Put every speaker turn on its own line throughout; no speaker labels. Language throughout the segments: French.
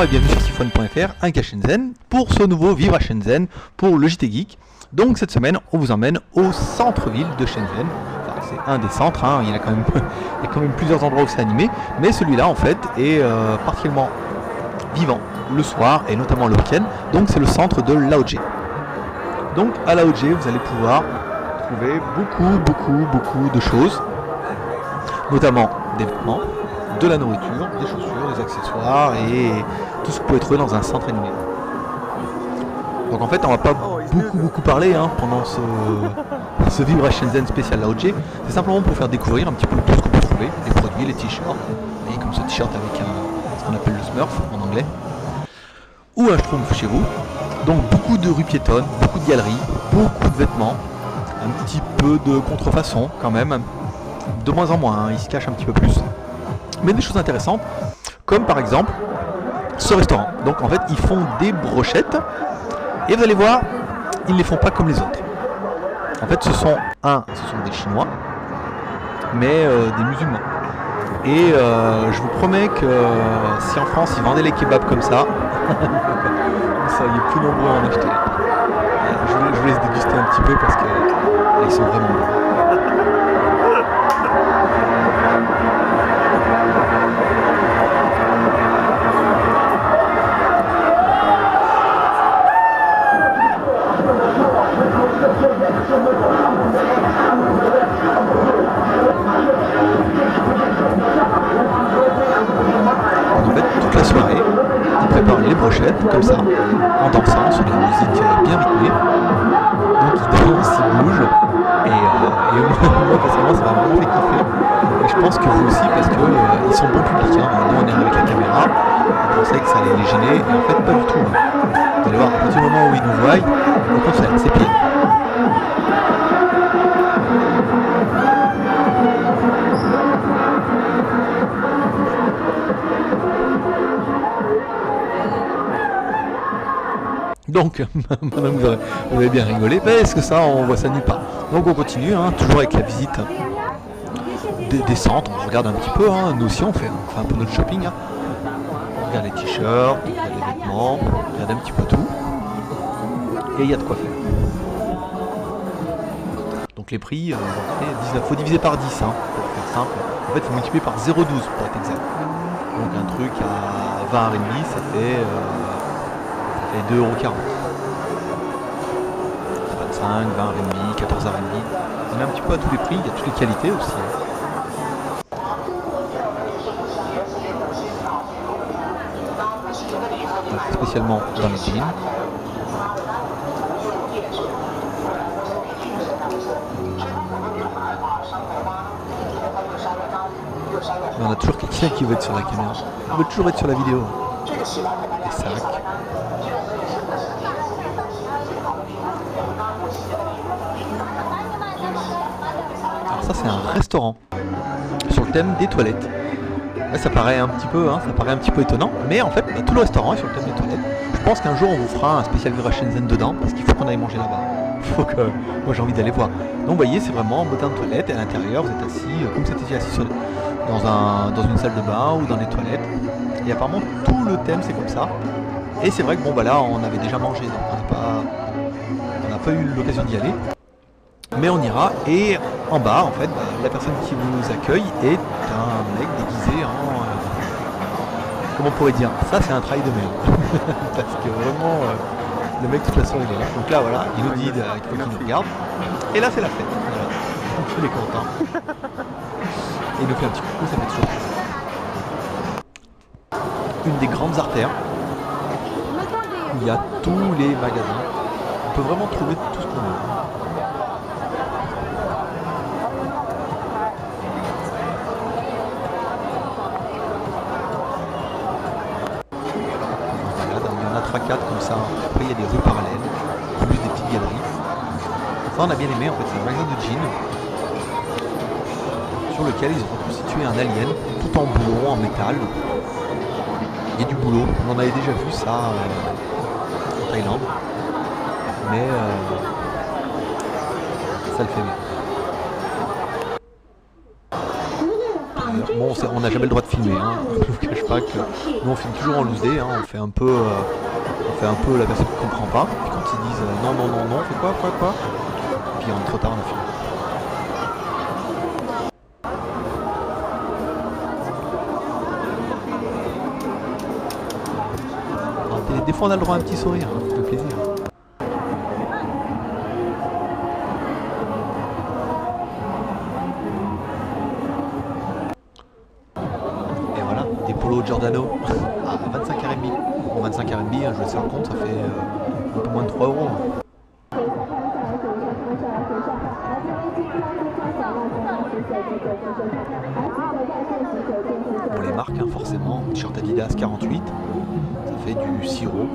Bonsoir et bienvenue sur Siphon.fr, un cas Shenzhen, pour ce nouveau Vivre à Shenzhen, pour le JT Geek. Donc cette semaine, on vous emmène au centre-ville de Shenzhen. Enfin, c'est un des centres, hein. Il y a quand même plusieurs endroits où c'est animé, mais celui-là en fait est particulièrement vivant le soir et notamment le week-end. Donc c'est le centre de Laoji. Donc à Laoji, vous allez pouvoir trouver beaucoup de choses, notamment des vêtements, de la nourriture, des chaussures, des accessoires et tout ce que vous pouvez trouver dans un centre animé. Donc en fait on va pas beaucoup parler pendant ce Vivre à Shenzhen spécial Laoji. C'est simplement pour faire découvrir un petit peu tout ce qu'on peut trouver, les produits, les t-shirts, et comme ce t-shirt avec ce qu'on appelle le Smurf en anglais, ou un Schtroumpf chez vous. Donc beaucoup de rues piétonnes, beaucoup de galeries, beaucoup de vêtements, un petit peu de contrefaçon quand même, de moins en moins, il se cache un petit peu plus. Mais des choses intéressantes, comme par exemple ce restaurant. Donc en fait ils font des brochettes, et vous allez voir, ils ne les font pas comme les autres. En fait ce sont des Chinois, mais des musulmans. Et je vous promets que si en France ils vendaient les kebabs comme ça, vous seriez plus nombreux à en acheter. Je vous laisse déguster un petit peu parce qu'ils sont vraiment bons. Les brochettes comme ça, en dansant sur de la musique bien rythmée. Donc ils dansent, ils bougent, et moi personnellement ça m'a vraiment fait kiffer. Et je pense que vous aussi, parce que ils sont bons publics. Nous on est avec la caméra, on pensait que ça allait les gêner, et en fait pas du tout. Vous allez voir, à partir du moment où ils nous voient, au contraire, c'est pire. Donc, madame, vous avez bien rigolé, parce que ça, on voit ça nulle part. Donc on continue, toujours avec la visite des centres, on regarde un petit peu, nous aussi on fait un peu notre shopping. On regarde les t-shirts, on regarde les vêtements, on regarde un petit peu tout. Et il y a de quoi faire. Donc les prix, il faut diviser par 10, pour faire simple. En fait, il faut multiplier par 0,12 pour être exact. Donc un truc à 20 RMB, ça fait 2,40 €. 25, 20 RMB, 14 RMB. On est un petit peu à tous les prix, il y a toutes les qualités aussi. Donc, spécialement dans les jeans. Mais on a toujours quelqu'un qui veut être sur la caméra. On veut toujours être sur la vidéo. Les sacs. Alors ça c'est un restaurant sur le thème des toilettes. Là, ça paraît un petit peu étonnant, mais en fait tout le restaurant est sur le thème des toilettes. Je pense qu'un jour on vous fera un spécial Vivre à Shenzhen dedans, parce qu'il faut qu'on aille manger là-bas. Moi j'ai envie d'aller voir. Donc vous voyez, c'est vraiment en mode de toilette, et à l'intérieur vous êtes assis comme si vous étiez assis dans une salle de bain ou dans les toilettes. Et apparemment tout le thème c'est comme ça. Et c'est vrai que là on avait déjà mangé, donc on n'a pas eu l'occasion d'y aller. Mais on ira, et en bas en fait, la personne qui vous accueille est un mec déguisé en... comment on pourrait dire, ça c'est un travail de merde. Parce que vraiment le mec de toute façon il est là. Donc là voilà, il nous dit qu'il faut qu'il nous regarde. Et là c'est la fête. Voilà. Donc il est content. Et il nous fait un petit coucou, ça fait toujours plaisir. Une des grandes artères où il y a tous les magasins. On peut vraiment trouver tout ce qu'on veut. Il y en a 3-4 comme ça. Après il y a des rues parallèles, plus des petites galeries. Ça on a bien aimé, en fait c'est un magasin de jeans sur lequel ils ont constitué un alien tout en boulot, en métal. Il y a du boulot, on en avait déjà vu ça en Thaïlande, mais ça le fait bien. Bon, on n'a jamais le droit de filmer, hein. Je vous cache pas que nous on filme toujours en loose day, hein. On fait un peu la personne qui comprend pas. Puis quand ils disent non, non, non, non, on fait quoi. Et puis on est trop tard, on a filmé. Alors, des fois on a le droit à un petit sourire, hein, ça fait plaisir. Des polos Giordano à 25 RMB. Bon, 25 RMB, hein, je vais faire le compte, ça fait un peu moins de 3 euros. Bon, les marques, hein, forcément. T-shirt Adidas 48, ça fait du 6 euros.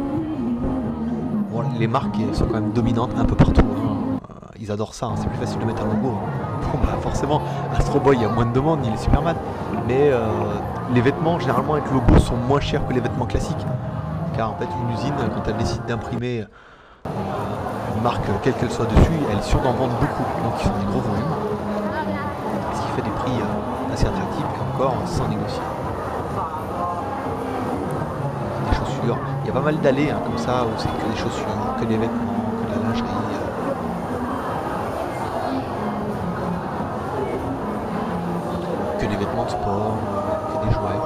Bon, les marques sont quand même dominantes un peu partout, hein. Ils adorent ça, hein. C'est plus facile de mettre un logo, hein. Bon, bah, forcément, Astro Boy, il y a moins de demandes, il est Superman. Mais les vêtements, généralement, avec le logo, sont moins chers que les vêtements classiques. Car en fait, une usine, quand elle décide d'imprimer une marque, quelle qu'elle soit dessus, elle est sûre d'en vendre beaucoup. Donc, ils font des gros volumes. Ce qui fait des prix assez attractifs et encore sans négocier. Des chaussures. Il y a pas mal d'allées, hein, comme ça, où c'est que des chaussures, que des vêtements, que de la lingerie. Que des vêtements de sport, que des jouets.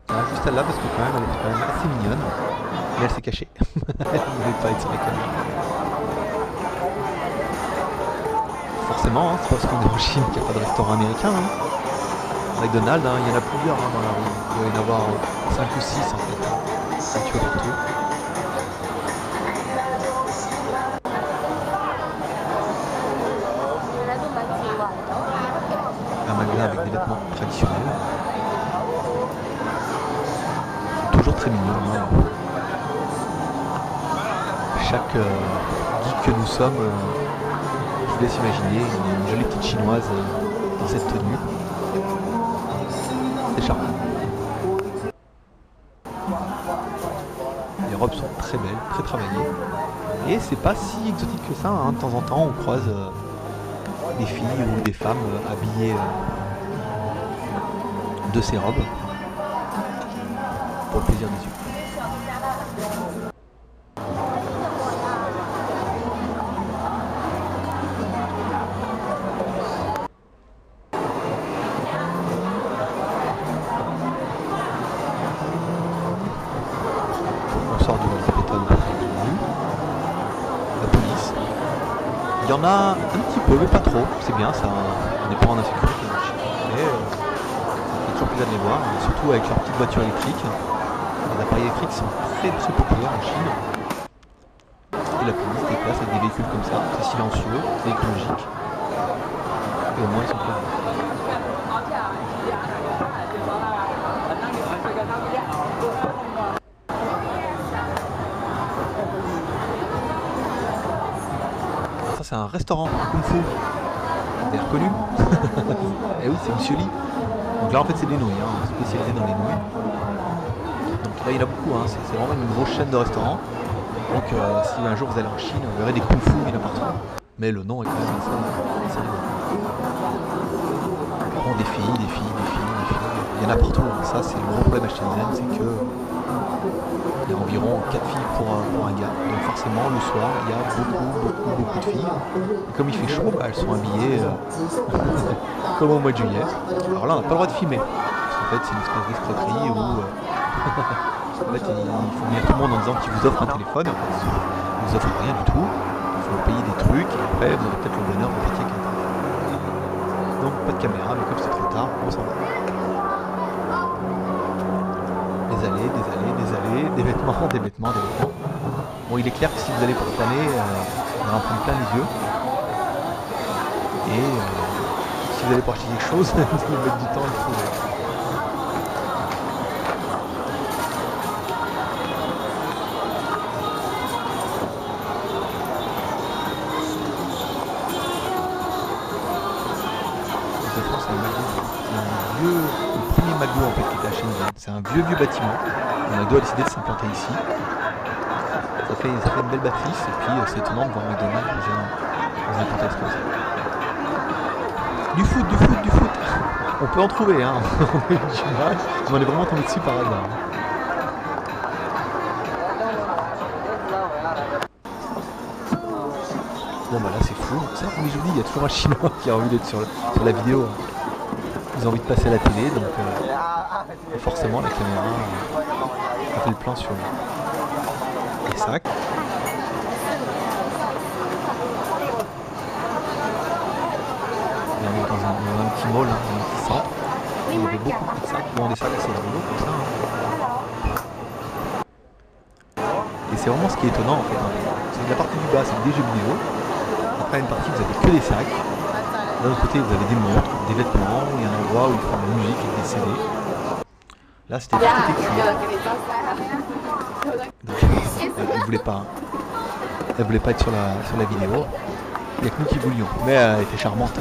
Ah, juste celle-là parce que quand même elle est quand même assez mignonne, mais elle s'est cachée. Elle ne voulait pas être sur la caméra. Forcément, hein, c'est pas parce qu'on est en Chine qu'il n'y a pas de restaurant américain. Hein. McDonald's, hein, il y en a plusieurs, hein, dans la rue. Il doit y en avoir 5 ou 6 en fait. Ça tu vois partout. Un magasin avec des vêtements traditionnels. Toujours très mignon. Hein. Chaque geek que nous sommes, je vous laisse imaginer une jolie petite chinoise dans cette tenue. C'est charmant. Les robes sont très belles, très travaillées. Et c'est pas si exotique que ça, hein. De temps en temps on croise des filles ou des femmes habillées de ces robes pour le plaisir des yeux. On sort du pétole de la police. Il y en a un petit peu, mais pas trop. C'est bien, ça. On n'est pas en insécurité. Mais c'est toujours plaisir de les voir, surtout avec leurs petites voitures électriques. Les appareils électriques sont très populaires en Chine. Et la police déplace avec des véhicules comme ça. C'est silencieux, c'est écologique. Et au moins ils sont présents. Ça c'est un restaurant Kung Fu. Vous avez reconnu? Eh oui, c'est Monsieur Lee. Donc là en fait c'est des nouilles, hein, spécialisé dans les nouilles. Donc là il y en a beaucoup, hein, c'est vraiment une grosse chaîne de restaurants. Donc si un jour vous allez en Chine, vous verrez des Kung Fu, il y en a partout. Mais le nom est quand même assez rigolo. Bon, des filles. Il y en a partout, hein. Ça c'est le gros problème à Shenzhen, c'est que il y a environ 4 filles pour un gars. Donc forcément le soir il y a beaucoup de filles. Et comme il fait chaud, bah, elles sont habillées comme au mois de juillet. Alors là on n'a pas le droit de filmer. Parce qu'en fait c'est une espèce d'escroquerie où en fait, il faut venir tout le monde en disant qu'il vous offre un téléphone. En fait, il vous offre rien du tout. Il faut payer des trucs et après vous aurez peut-être le bonheur de partir avec un téléphone. Donc pas de caméra, mais comme c'est trop tard, on s'en va. Des allées, des vêtements. Bon, il est clair que si vous allez pour cette année, on va en prendre plein les yeux. Et si vous allez pour acheter quelque chose, vous allez mettre du temps à le trouver. Le premier McDo en fait qui était à Shenzhen. C'est un vieux bâtiment. McDo a décidé de s'implanter ici. Ça fait une belle bâtisse et puis c'est étonnant de voir McDonald's dans un contexte comme ça. Du foot. On peut en trouver, hein. On a eu du mal, mais on est vraiment tombé dessus par hasard. Bon bah là c'est fou. Ça, comme je vous dis, il y a toujours un Chinois qui a envie d'être sur la vidéo. Ils ont envie de passer à la télé, donc forcément la caméra a fait le plan sur les sacs. Là, on est dans un petit mall, hein, dans un petit centre. Il y avait beaucoup de sacs, bon des sacs assez rigolos comme ça. Hein. Et c'est vraiment ce qui est étonnant en fait. Hein. C'est la partie du bas, c'est des jeux vidéo. Après une partie vous avez que des sacs. D'un autre côté vous avez des montres, des vêtements, il y a un endroit où ils font de la musique avec des CD. Là c'était tout écrit. Donc elle voulait pas. Elle voulait pas être sur la vidéo. Il n'y a que nous qui voulions. Mais elle était charmante.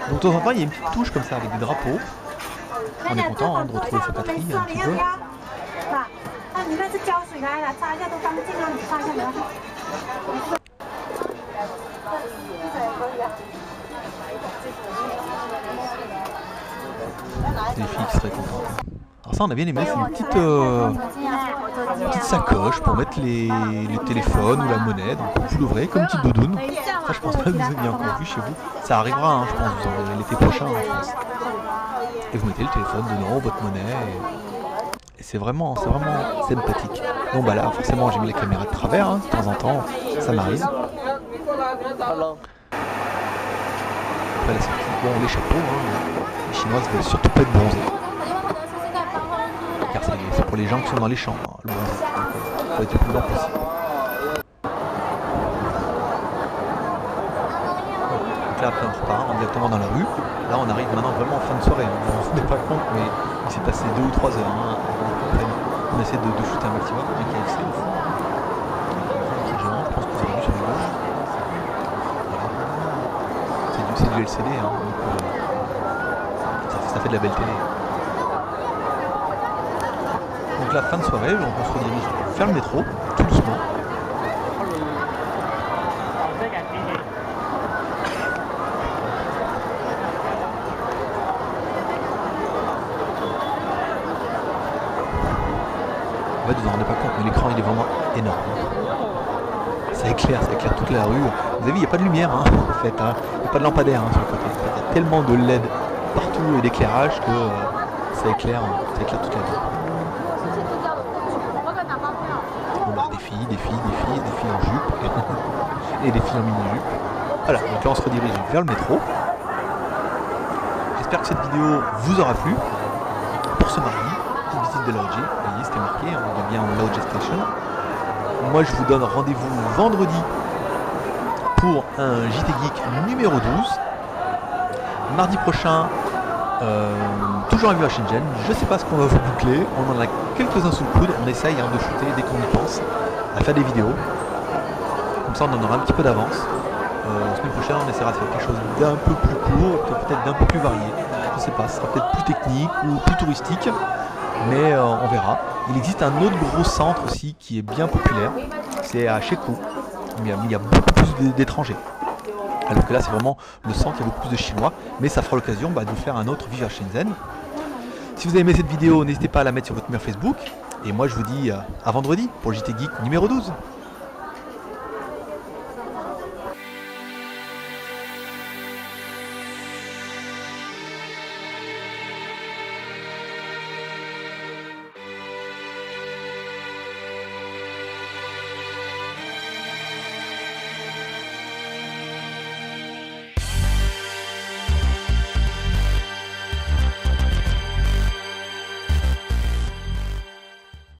Donc de temps en temps il y a une petite touche comme ça avec des drapeaux. On est content hein, de retrouver sa patrie un petit peu. C'est les filles qui seraient contentes. Alors ça on a bien aimé, c'est une petite sacoche pour mettre les téléphones ou la monnaie. Donc vous l'ouvrez comme une petite doudoune. Ça je pense pas que vous avez encore vu chez vous. Ça arrivera hein, je pense, vous en l'été prochain je pense. Et vous mettez le téléphone dedans, votre monnaie. Et c'est vraiment sympathique. Bon bah là forcément j'ai mis la caméra de travers, hein, de temps en temps, ça m'arrive. Après la sortie, bon les chapeaux, hein, les Chinoises veulent surtout pas être bronzées. Car c'est pour les gens qui sont dans les champs, hein, le bronzé. Il faut être le plus blanc possible. Donc là après on repart directement dans la rue. Là on arrive maintenant vraiment en fin de soirée. Hein. Vous vous rendez pas compte mais il s'est passé 2 ou 3 heures. Hein, on essaie de shooter un maximum. Un KFC au fond. C'est géant, je pense que vous avez vu sur les gauche. C'est du LCD, hein, donc ça fait de la belle télé. Donc la fin de soirée, donc on se redirige vers le métro, tout doucement. En fait, vous vous rendez pas compte, mais l'écran il est vraiment énorme. Ça éclaire toute la rue. Vous avez vu, il n'y a pas de lumière hein, en fait, hein. Il n'y a pas de lampadaire hein, sur le côté. Il y a tellement de LED partout et d'éclairage que ça éclaire toute la rue. Bon bah des filles en jupe et des filles en mini-jupe. Voilà, donc là on se redirige vers le métro. J'espère que cette vidéo vous aura plu. Pour ce mardi, petite visite de l'Aoji. Vous voyez, c'était marqué, on est bien en Laoji Station. Moi je vous donne rendez-vous vendredi pour un JT Geek numéro 12. Mardi prochain, toujours un vue à Shenzhen. Je sais pas ce qu'on va vous boucler. On en a quelques-uns sous le coude. On essaye hein, de shooter dès qu'on y pense, à faire des vidéos. Comme ça on en aura un petit peu d'avance. La semaine prochaine on essaiera de faire quelque chose d'un peu plus court, peut-être d'un peu plus varié. Je sais pas, ce sera peut-être plus technique ou plus touristique. Mais on verra. Il existe un autre gros centre aussi qui est bien populaire. C'est à Shekou. Il y a beaucoup plus d'étrangers. Alors que là c'est vraiment le centre, il y a beaucoup plus de Chinois. Mais ça fera l'occasion de vous faire un autre Vive à Shenzhen. Si vous avez aimé cette vidéo, n'hésitez pas à la mettre sur votre mur Facebook. Et moi je vous dis à vendredi pour le JT Geek numéro 12.